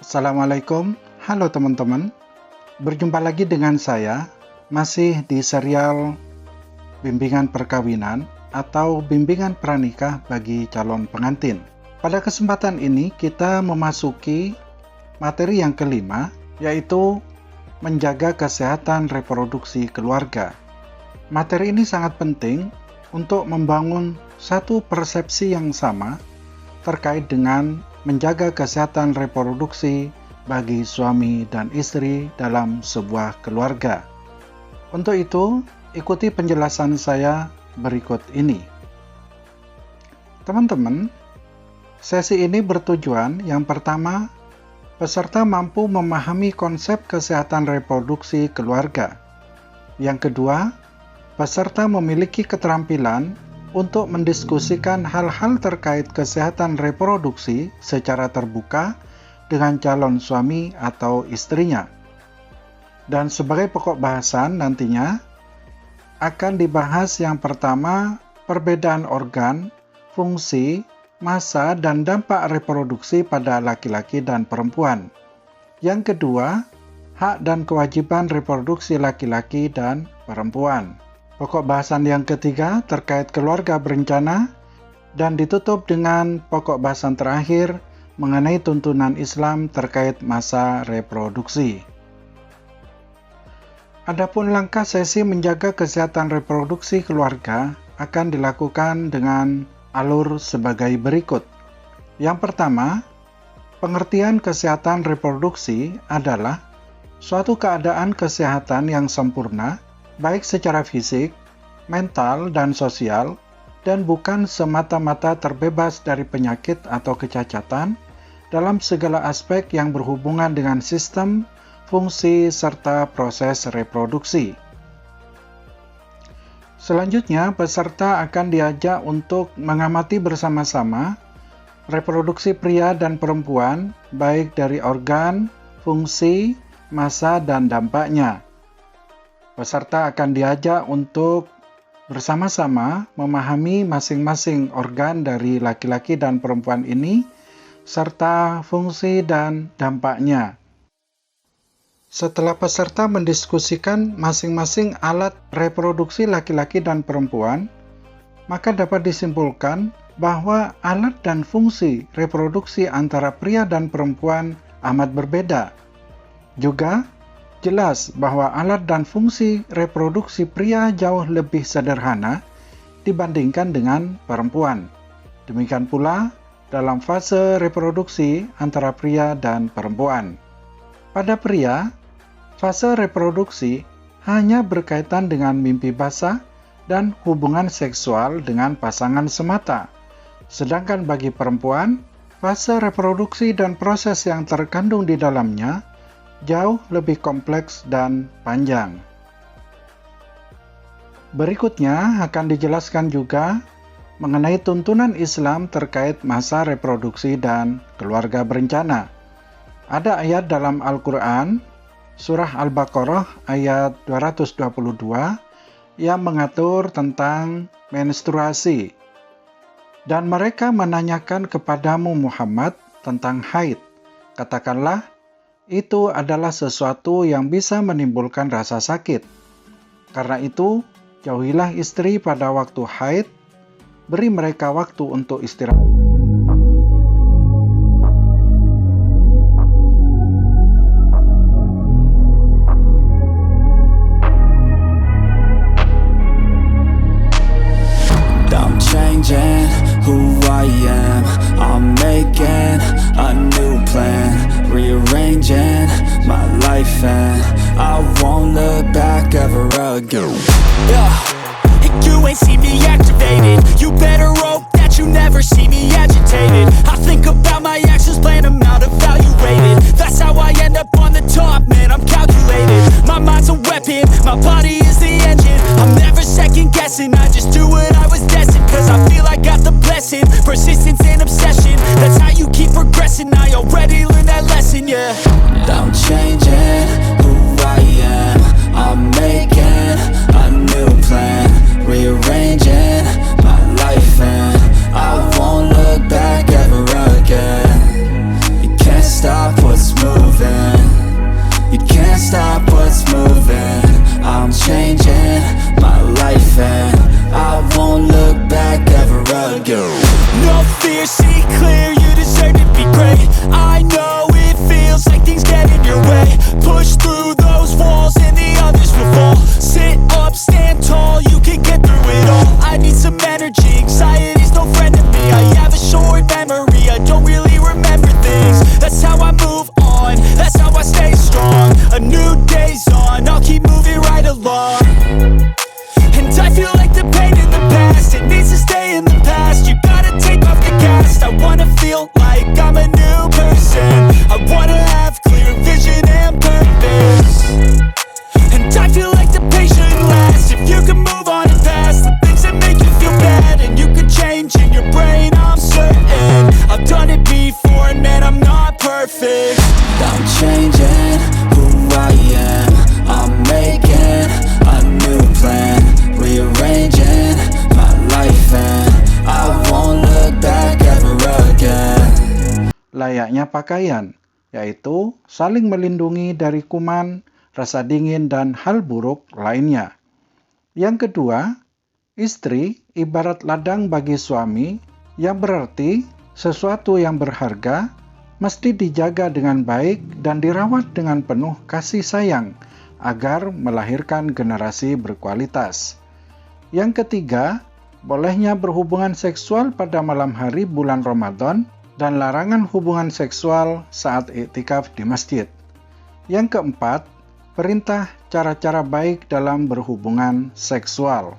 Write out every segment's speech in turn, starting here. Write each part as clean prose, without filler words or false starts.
Assalamualaikum, halo teman-teman. Berjumpa lagi dengan saya, masih di serial bimbingan perkawinan atau bimbingan pranikah bagi calon pengantin. Pada kesempatan ini kita memasuki materi yang kelima, yaitu menjaga kesehatan reproduksi keluarga. Materi ini sangat penting untuk membangun satu persepsi yang sama terkait dengan menjaga kesehatan reproduksi bagi suami dan istri dalam sebuah keluarga. Untuk itu, ikuti penjelasan saya berikut ini. Teman-teman, sesi ini bertujuan yang pertama, peserta mampu memahami konsep kesehatan reproduksi keluarga. Yang kedua, peserta memiliki keterampilan untuk mendiskusikan hal-hal terkait kesehatan reproduksi secara terbuka dengan calon suami atau istrinya. Dan sebagai pokok bahasan nantinya akan dibahas yang pertama, perbedaan organ, fungsi, masa, dan dampak reproduksi pada laki-laki dan perempuan. Yang kedua, hak dan kewajiban reproduksi laki-laki dan perempuan. Pokok bahasan yang ketiga terkait keluarga berencana dan ditutup dengan pokok bahasan terakhir mengenai tuntunan Islam terkait masa reproduksi. Adapun langkah sesi menjaga kesehatan reproduksi keluarga akan dilakukan dengan alur sebagai berikut. Yang pertama, pengertian kesehatan reproduksi adalah suatu keadaan kesehatan yang sempurna baik secara fisik, mental, dan sosial, dan bukan semata-mata terbebas dari penyakit atau kecacatan dalam segala aspek yang berhubungan dengan sistem, fungsi, serta proses reproduksi. Selanjutnya, peserta akan diajak untuk mengamati bersama-sama reproduksi pria dan perempuan, baik dari organ, fungsi, masa, dan dampaknya. Peserta akan diajak untuk bersama-sama memahami masing-masing organ dari laki-laki dan perempuan ini, serta fungsi dan dampaknya. Setelah peserta mendiskusikan masing-masing alat reproduksi laki-laki dan perempuan, maka dapat disimpulkan bahwa alat dan fungsi reproduksi antara pria dan perempuan amat berbeda. Juga jelas bahwa alat dan fungsi reproduksi pria jauh lebih sederhana dibandingkan dengan perempuan. Demikian pula dalam fase reproduksi antara pria dan perempuan. Pada pria, fase reproduksi hanya berkaitan dengan mimpi basah dan hubungan seksual dengan pasangan semata. Sedangkan bagi perempuan, fase reproduksi dan proses yang terkandung di dalamnya jauh lebih kompleks dan panjang. Berikutnya akan dijelaskan juga mengenai tuntunan Islam terkait masa reproduksi dan keluarga berencana. Ada ayat dalam Al-Quran, Surah Al-Baqarah ayat 222, yang mengatur tentang menstruasi. Dan mereka menanyakan kepadamu Muhammad tentang haid. Katakanlah, itu adalah sesuatu yang bisa menimbulkan rasa sakit. Karena itu, jauhilah istri pada waktu haid, beri mereka waktu untuk istirahat. I'm changing who I am, I'm making a new plan, rearranging my life and I won't look back ever again. You ain't see me activated. You better hope that you never see me agitated. I think about my actions, plan them out, evaluated. That's how I end up on the top, man, I'm calculated. My mind's a weapon, my body is the engine. I'm never second guessing, I just do what I was destined. Cause I feel I got the blessing, persistence and obsession. That's how you keep progressing, I already learned that lesson, yeah. I'm changing who I am, I'm making a new plan, rearranging my life and I won't look back ever again. You can't stop what's your seat clear, you deserve to be great. I know it feels like things get in your way. Push through those walls and the others will fall. Sit up, stand tall, you can get through it all. I need some energy, anxiety's no friend to me. I have a short memory, I don't really remember things. That's how I move on, that's how I stay strong. A new day's on, I'll keep moving right along. And I feel like the pain in the past, it needs to stay in the past. You gotta take off the cast. I wanna feel like I'm a new person. I wanna have clear vision and purpose. And I feel like the pain shouldn't last. If you can move on and past the things that make you feel bad, and you can change in your brain, I'm certain. I've done it before and man, I'm not perfect. I'm changing who I am. I'm making a new plan, rearranging my life, and I won't look back ever again. Layaknya pakaian, yaitu saling melindungi dari kuman, rasa dingin, dan hal buruk lainnya. Yang kedua, istri ibarat ladang bagi suami, yang berarti sesuatu yang berharga mesti dijaga dengan baik dan dirawat dengan penuh kasih sayang agar melahirkan generasi berkualitas. Yang ketiga, bolehnya berhubungan seksual pada malam hari bulan Ramadan dan larangan hubungan seksual saat iktikaf di masjid. Yang keempat, perintah cara-cara baik dalam berhubungan seksual.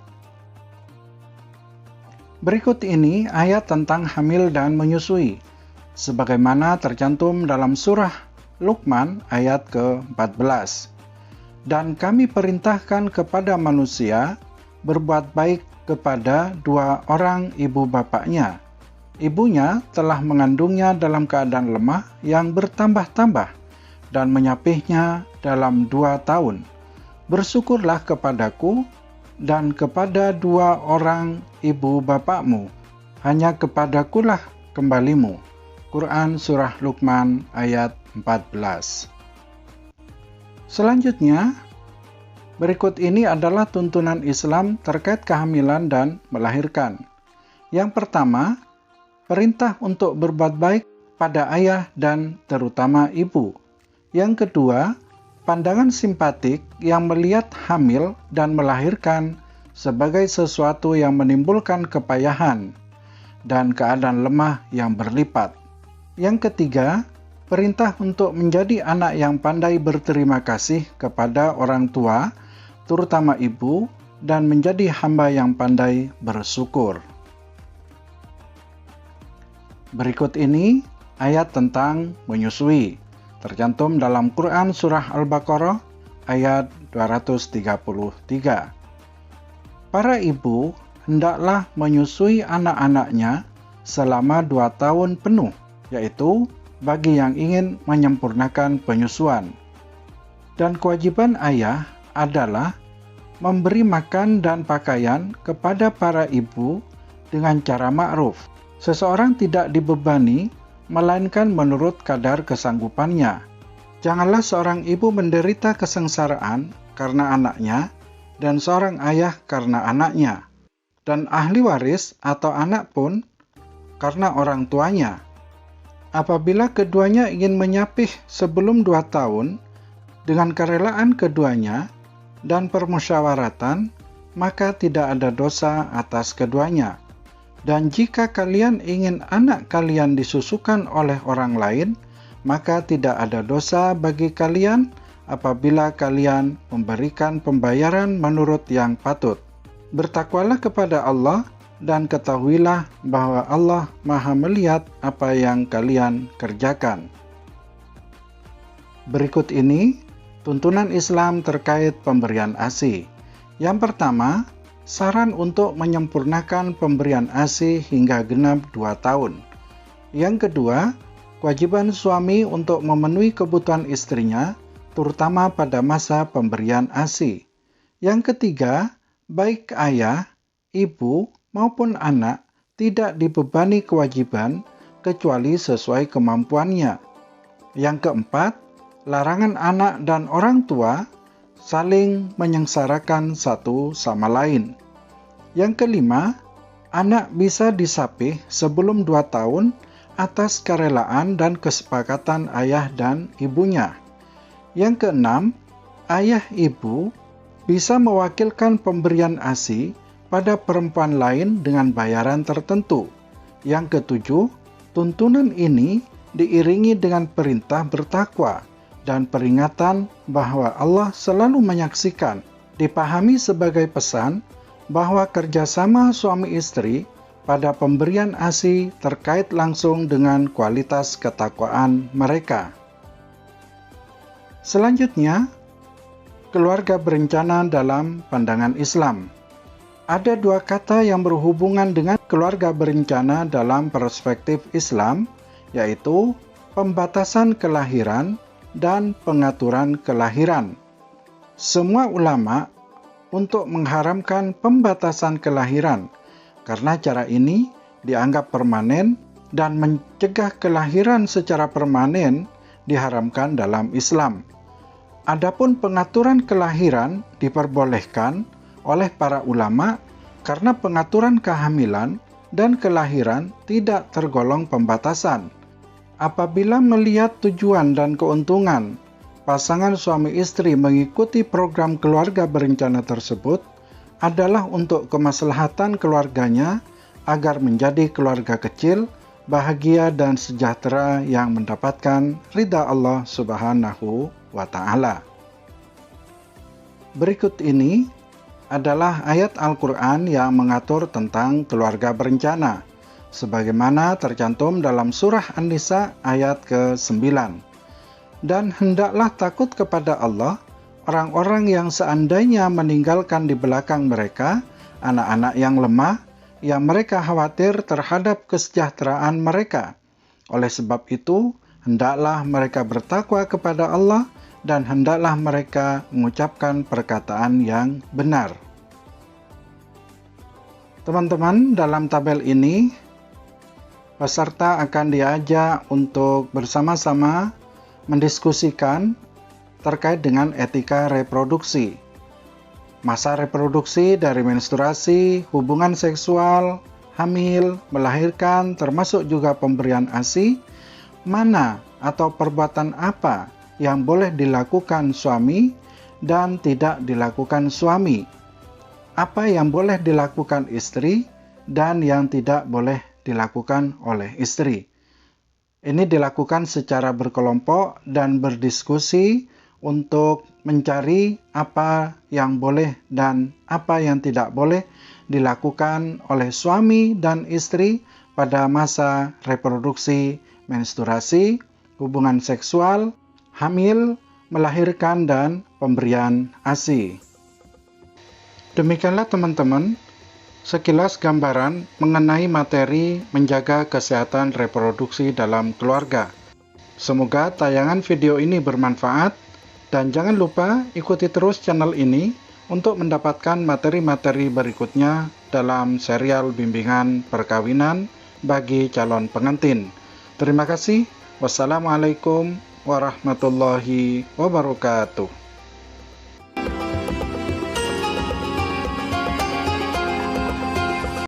Berikut ini ayat tentang hamil dan menyusui, sebagaimana tercantum dalam surah Luqman ayat ke-14. Dan kami perintahkan kepada manusia berbuat baik kepada dua orang ibu bapaknya. Ibunya telah mengandungnya dalam keadaan lemah yang bertambah-tambah dan menyapihnya dalam 2 tahun. Bersyukurlah kepadaku dan kepada dua orang ibu bapakmu, hanya kepadakulah kembalimu. Quran Surah Luqman ayat 14. Selanjutnya, berikut ini adalah tuntunan Islam terkait kehamilan dan melahirkan. Yang pertama, perintah untuk berbuat baik pada ayah dan terutama ibu. Yang kedua, pandangan simpatik yang melihat hamil dan melahirkan sebagai sesuatu yang menimbulkan kepayahan dan keadaan lemah yang berlipat. Yang ketiga, perintah untuk menjadi anak yang pandai berterima kasih kepada orang tua, terutama ibu, dan menjadi hamba yang pandai bersyukur. Berikut ini ayat tentang menyusui, tercantum dalam Quran Surah Al-Baqarah ayat 233. Para ibu hendaklah menyusui anak-anaknya selama 2 tahun penuh, yaitu bagi yang ingin menyempurnakan penyusuan. Dan kewajiban ayah adalah memberi makan dan pakaian kepada para ibu dengan cara ma'ruf. Seseorang tidak dibebani, melainkan menurut kadar kesanggupannya. Janganlah seorang ibu menderita kesengsaraan karena anaknya, dan seorang ayah karena anaknya, dan ahli waris atau anak pun karena orang tuanya. Apabila keduanya ingin menyapih sebelum 2 tahun, dengan kerelaan keduanya dan permusyawaratan, maka tidak ada dosa atas keduanya. Dan jika kalian ingin anak kalian disusukan oleh orang lain, maka tidak ada dosa bagi kalian apabila kalian memberikan pembayaran menurut yang patut. Bertakwalah kepada Allah dan ketahuilah bahwa Allah Maha melihat apa yang kalian kerjakan. Berikut ini tuntunan Islam terkait pemberian ASI. Yang pertama, saran untuk menyempurnakan pemberian ASI hingga genap 2 tahun. Yang kedua, kewajiban suami untuk memenuhi kebutuhan istrinya, terutama pada masa pemberian ASI. Yang ketiga, baik ayah, ibu, maupun anak tidak dibebani kewajiban kecuali sesuai kemampuannya. Yang keempat, larangan anak dan orang tua saling menyengsarakan satu sama lain. Yang kelima, Anak bisa disapih sebelum 2 tahun atas kerelaan dan kesepakatan ayah dan ibunya. Yang keenam, ayah ibu bisa mewakilkan pemberian ASI pada perempuan lain dengan bayaran tertentu. Yang ketujuh, tuntunan ini diiringi dengan perintah bertakwa dan peringatan bahwa Allah selalu menyaksikan. Dipahami sebagai pesan bahwa kerjasama suami istri pada pemberian ASI terkait langsung dengan kualitas ketakwaan mereka. Selanjutnya, keluarga berencana dalam pandangan Islam. Ada 2 kata yang berhubungan dengan keluarga berencana dalam perspektif Islam, yaitu pembatasan kelahiran dan pengaturan kelahiran. Semua ulama untuk mengharamkan pembatasan kelahiran karena cara ini dianggap permanen dan mencegah kelahiran secara permanen diharamkan dalam Islam. Adapun pengaturan kelahiran diperbolehkan oleh para ulama karena pengaturan kehamilan dan kelahiran tidak tergolong pembatasan. Apabila melihat tujuan dan keuntungan pasangan suami istri mengikuti program keluarga berencana tersebut adalah untuk kemaslahatan keluarganya agar menjadi keluarga kecil, bahagia dan sejahtera yang mendapatkan ridha Allah Subhanahu wa Ta'ala. Berikut ini adalah ayat Al-Quran yang mengatur tentang keluarga berencana, sebagaimana tercantum dalam surah An-Nisa ayat ke-9. Dan hendaklah takut kepada Allah orang-orang yang seandainya meninggalkan di belakang mereka anak-anak yang lemah, yang mereka khawatir terhadap kesejahteraan mereka. Oleh sebab itu, hendaklah mereka bertakwa kepada Allah dan hendaklah mereka mengucapkan perkataan yang benar. Teman-teman, dalam tabel ini, peserta akan diajak untuk bersama-sama mendiskusikan terkait dengan etika reproduksi. Masa reproduksi dari menstruasi, hubungan seksual, hamil, melahirkan, termasuk juga pemberian ASI, mana atau perbuatan apa yang boleh dilakukan suami dan tidak dilakukan suami, apa yang boleh dilakukan istri dan yang tidak boleh dilakukan oleh istri. Ini dilakukan secara berkelompok dan berdiskusi untuk mencari apa yang boleh dan apa yang tidak boleh dilakukan oleh suami dan istri pada masa reproduksi, menstruasi, hubungan seksual, hamil, melahirkan, dan pemberian ASI. Demikianlah teman-teman, sekilas gambaran mengenai materi menjaga kesehatan reproduksi dalam keluarga. Semoga tayangan video ini bermanfaat dan jangan lupa ikuti terus channel ini untuk mendapatkan materi-materi berikutnya dalam serial bimbingan perkawinan bagi calon pengantin. Terima kasih. Wassalamualaikum warahmatullahi wabarakatuh.